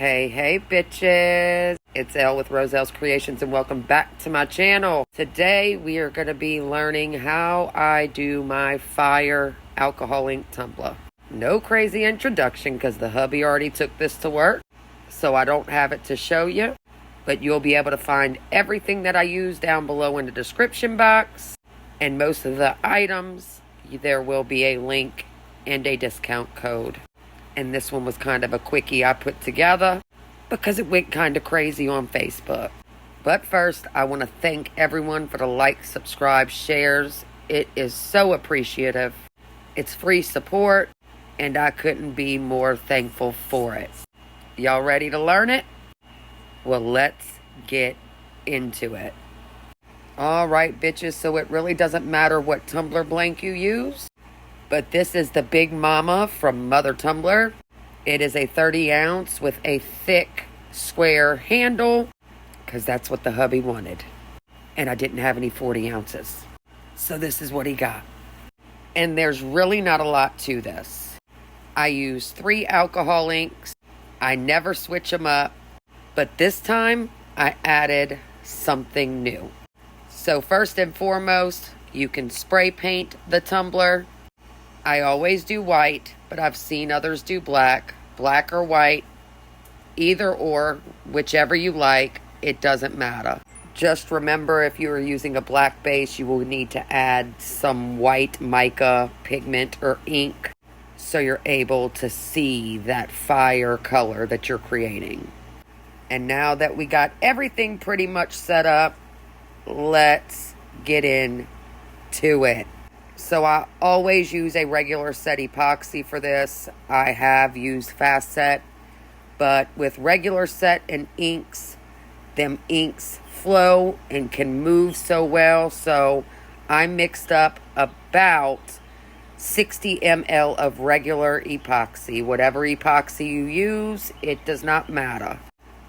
Hey bitches, it's Elle with RRozelles Creations and welcome back to my channel. Today we are going to be learning how I do my fire alcohol ink tumbler. No crazy introduction because the hubby already took this to work, so I don't have it to show you, but you'll be able to find everything that I use down below in the description box, and most of the items there will be a link and a discount code. And this one was kind of a quickie I put together because it went kind of crazy on Facebook. But first, I want to thank everyone for the likes, subscribe, shares. It is so appreciative. It's free support, and I couldn't be more thankful for it. Y'all ready to learn it? Well, let's get into it. All right, bitches, so it really doesn't matter what tumbler blank you use. But this is the Big Mama from Mother Tumbler. It is a 30 ounce with a thick square handle because that's what the hubby wanted. And I didn't have any 40 ounces. So this is what he got. And there's really not a lot to this. I use 3 alcohol inks. I never switch them up. But this time I added something new. So first and foremost, you can spray paint the tumbler. I always do white, but I've seen others do black or white, either or, whichever you like, it doesn't matter. Just remember, if you are using a black base, you will need to add some white mica pigment or ink so you're able to see that fire color that you're creating. And now that we got everything pretty much set up, let's get into it. So I always use a regular set epoxy for this. I have used fast set, but with regular set and inks, them inks flow and can move so well. So I mixed up about 60 ml of regular epoxy. Whatever epoxy you use, it does not matter.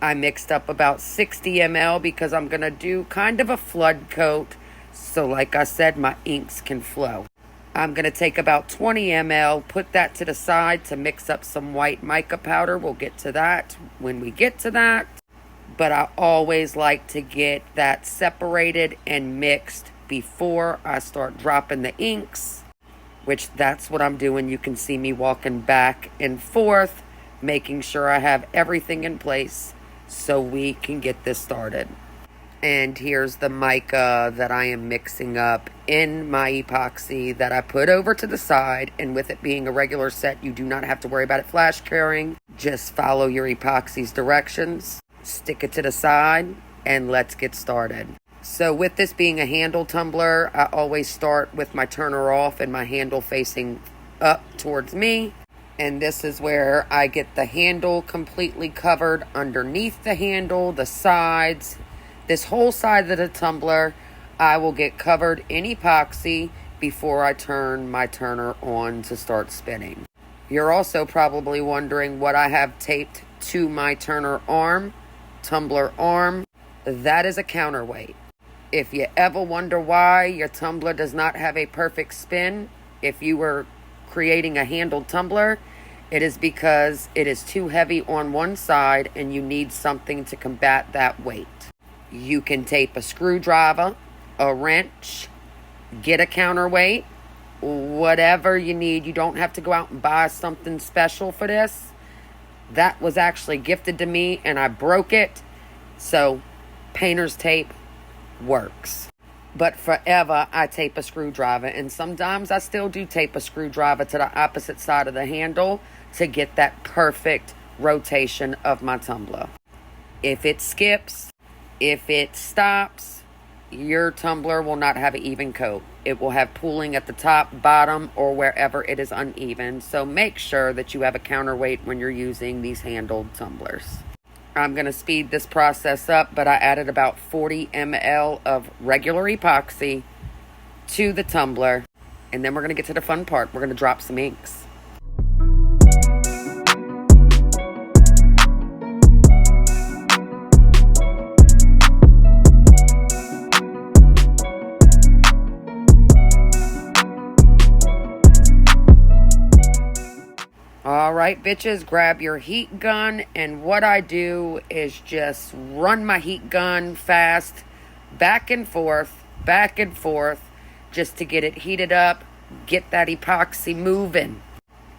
I mixed up about 60 ml because I'm going to do kind of a flood coat. So like I said, my inks can flow. I'm going to take about 20 ml, put that to the side to mix up some white mica powder. We'll get to that when we get to that. But I always like to get that separated and mixed before I start dropping the inks, which that's what I'm doing. You can see me walking back and forth, making sure I have everything in place so we can get this started. And here's the mica that I am mixing up in my epoxy that I put over to the side. And with it being a regular set, you do not have to worry about it flash curing. Just follow your epoxy's directions, stick it to the side, and let's get started. So with this being a handle tumbler, I always start with my turner off and my handle facing up towards me. And this is where I get the handle completely covered underneath the handle, the sides. This whole side of the tumbler, I will get covered in epoxy before I turn my turner on to start spinning. You're also probably wondering what I have taped to my tumbler arm. That is a counterweight. If you ever wonder why your tumbler does not have a perfect spin, if you were creating a handled tumbler, it is because it is too heavy on one side and you need something to combat that weight. You can tape a screwdriver, a wrench, get a counterweight, whatever you need. You don't have to go out and buy something special for this. That was actually gifted to me and I broke it. So painter's tape works. But forever I tape a screwdriver, and sometimes I still do tape a screwdriver to the opposite side of the handle to get that perfect rotation of my tumbler. If it skips, if it stops, your tumbler will not have an even coat. It will have pooling at the top, bottom, or wherever it is uneven. So make sure that you have a counterweight when you're using these handled tumblers. I'm going to speed this process up, but I added about 40 ml of regular epoxy to the tumbler. And then we're going to get to the fun part. We're going to drop some inks. All right. right, bitches, grab your heat gun, and what I do is just run my heat gun fast, back and forth, just to get it heated up, get that epoxy moving.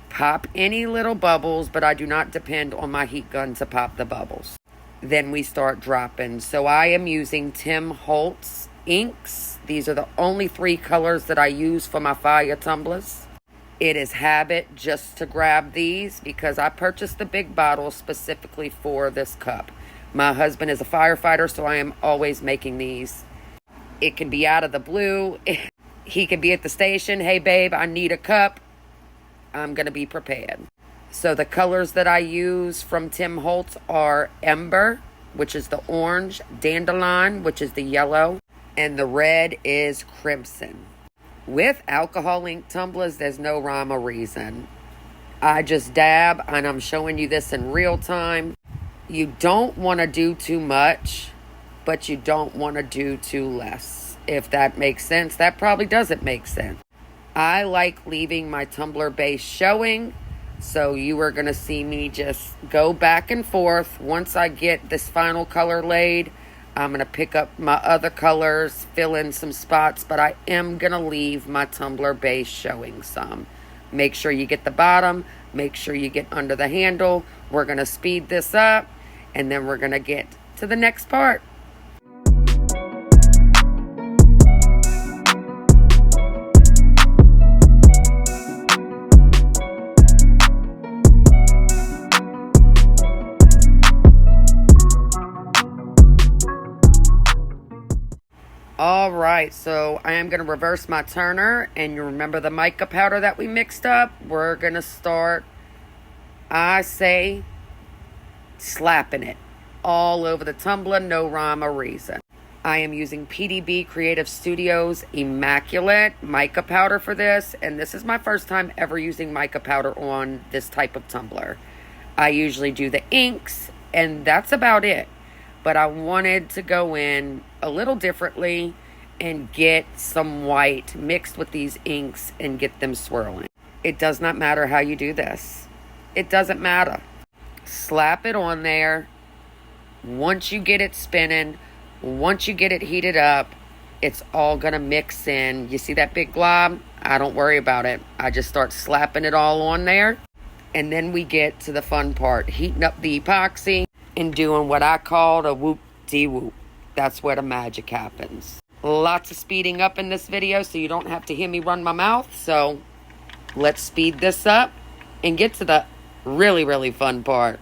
Pop any little bubbles, but I do not depend on my heat gun to pop the bubbles. Then we start dropping. So I am using Tim Holtz inks. These are the only 3 colors that I use for my fire tumblers. It is habit just to grab these because I purchased the big bottle specifically for this cup. My husband is a firefighter, so I am always making these. It can be out of the blue. He can be at the station. Hey, babe, I need a cup. I'm going to be prepared. So the colors that I use from Tim Holtz are Ember, which is the orange, Dandelion, which is the yellow, and the red is Crimson. With alcohol ink tumblers, there's no rhyme or reason. I just dab, and I'm showing you this in real time. You don't want to do too much, but you don't want to do too less. If that makes sense, that probably doesn't make sense. I like leaving my tumbler base showing, so you are going to see me just go back and forth. Once I get this final color laid, I'm going to pick up my other colors, fill in some spots, but I am going to leave my tumbler base showing some. Make sure you get the bottom. Make sure you get under the handle. We're going to speed this up, and then we're going to get to the next part. All right, so I am going to reverse my turner, and you remember the mica powder that we mixed up? We're going to start, I say, slapping it all over the tumbler, no rhyme or reason. I am using PDB Creative Studios Immaculate mica powder for this, and this is my first time ever using mica powder on this type of tumbler. I usually do the inks, and that's about it. But I wanted to go in a little differently and get some white mixed with these inks and get them swirling. It does not matter how you do this. It doesn't matter. Slap it on there. Once you get it spinning, once you get it heated up, it's all going to mix in. You see that big glob? I don't worry about it. I just start slapping it all on there. And then we get to the fun part, heating up the epoxy and doing what I call a whoop-de-whoop. That's where the magic happens. Lots of speeding up in this video, so you don't have to hear me run my mouth. So let's speed this up and get to the really, really fun part.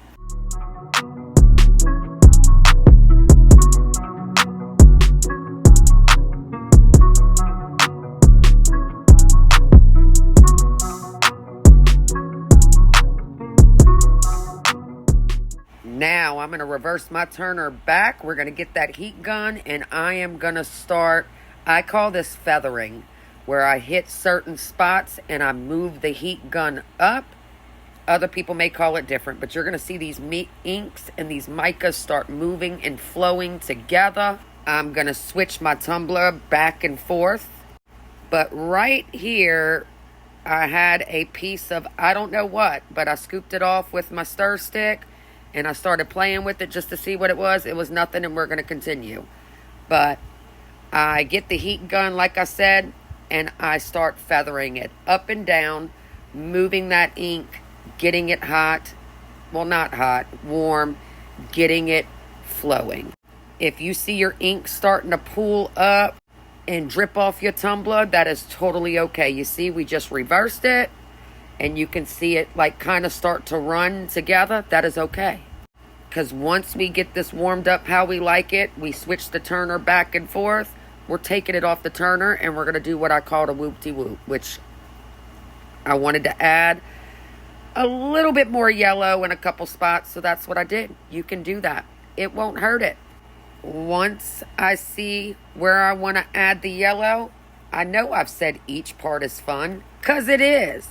Now I'm going to reverse my turner back. We're going to get that heat gun, and I am going to start, I call this feathering, where I hit certain spots and I move the heat gun up. Other people may call it different, but you're going to see these inks and these micas start moving and flowing together. I'm going to switch my tumbler back and forth. But right here, I had a piece of, I don't know what, but I scooped it off with my stir stick. And I started playing with it just to see what it was. It was nothing, and we're going to continue. But I get the heat gun, like I said, and I start feathering it up and down, moving that ink, getting it hot. Well, not hot, warm, getting it flowing. If you see your ink starting to pool up and drip off your tumbler, that is totally okay. You see, we just reversed it. And you can see it like kind of start to run together. That is okay. Because once we get this warmed up how we like it, we switch the turner back and forth. We're taking it off the turner and we're going to do what I call a whoop-de-whoop, which I wanted to add a little bit more yellow in a couple spots. So that's what I did. You can do that. It won't hurt it. Once I see where I want to add the yellow, I know I've said each part is fun, because it is.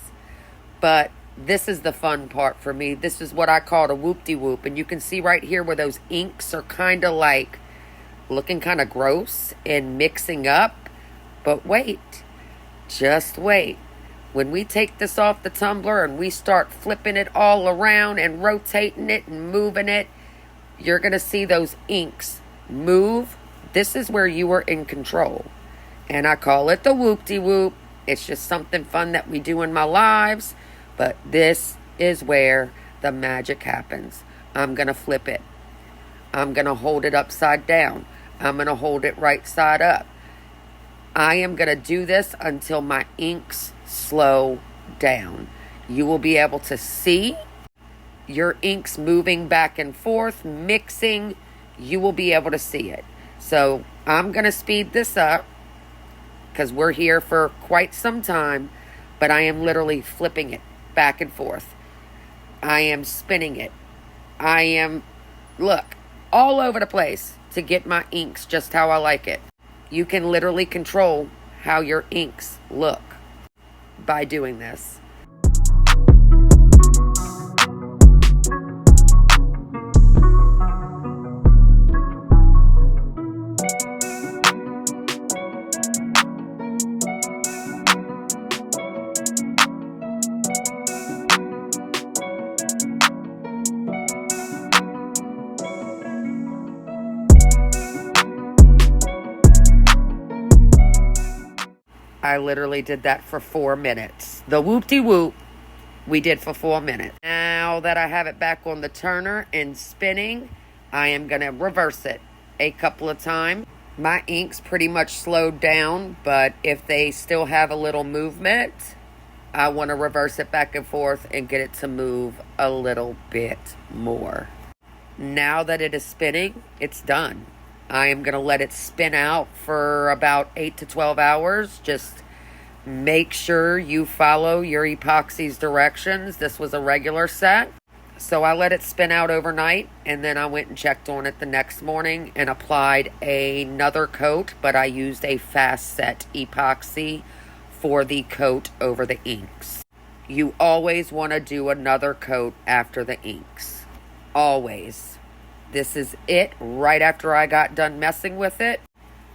But this is the fun part for me. This is what I call a whoop-de-whoop. And you can see right here where those inks are kind of like looking kind of gross and mixing up. But wait, just wait. When we take this off the tumbler and we start flipping it all around and rotating it and moving it, you're going to see those inks move. This is where you are in control. And I call it the whoop-de-whoop. It's just something fun that we do in my lives. But this is where the magic happens. I'm going to flip it. I'm going to hold it upside down. I'm going to hold it right side up. I am going to do this until my inks slow down. You will be able to see your inks moving back and forth, mixing. You will be able to see it. So I'm going to speed this up because we're here for quite some time, but I am literally flipping it back and forth. I am spinning it. I am, look, all over the place to get my inks just how I like it. You can literally control how your inks look by doing this. I literally did that for 4 minutes. The whoop-de-whoop we did for 4 minutes. Now that I have it back on the turner and spinning, I am going to reverse it a couple of times. My ink's pretty much slowed down, but if they still have a little movement, I want to reverse it back and forth and get it to move a little bit more. Now that it is spinning, it's done. I am going to let it spin out for about 8 to 12 hours. Just make sure you follow your epoxy's directions. This was a regular set. So I let it spin out overnight, and then I went and checked on it the next morning and applied another coat, but I used a fast set epoxy for the coat over the inks. You always want to do another coat after the inks. Always. This is it right after I got done messing with it,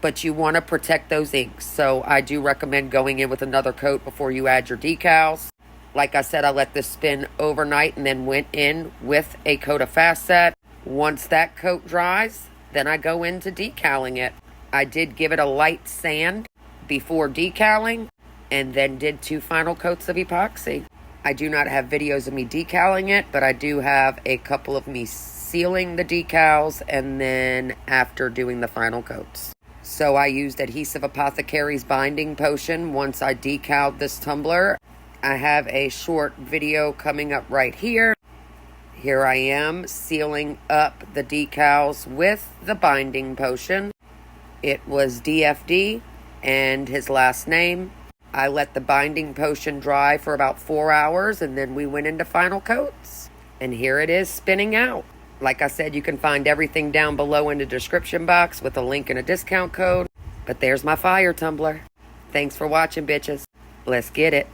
but you want to protect those inks. So I do recommend going in with another coat before you add your decals. Like I said, I let this spin overnight and then went in with a coat of fast set. Once that coat dries, then I go into decaling it. I did give it a light sand before decaling and then did 2 final coats of epoxy. I do not have videos of me decaling it, but I do have a couple of me sealing the decals and then after doing the final coats. So I used Adhesive Apothecary's binding potion once I decaled this tumbler. I have a short video coming up right here. Here I am sealing up the decals with the binding potion. It was DFD and his last name. I let the binding potion dry for about 4 hours and then we went into final coats. And here it is spinning out. Like I said, you can find everything down below in the description box with a link and a discount code. But there's my fire tumbler. Thanks for watching, bitches. Let's get it.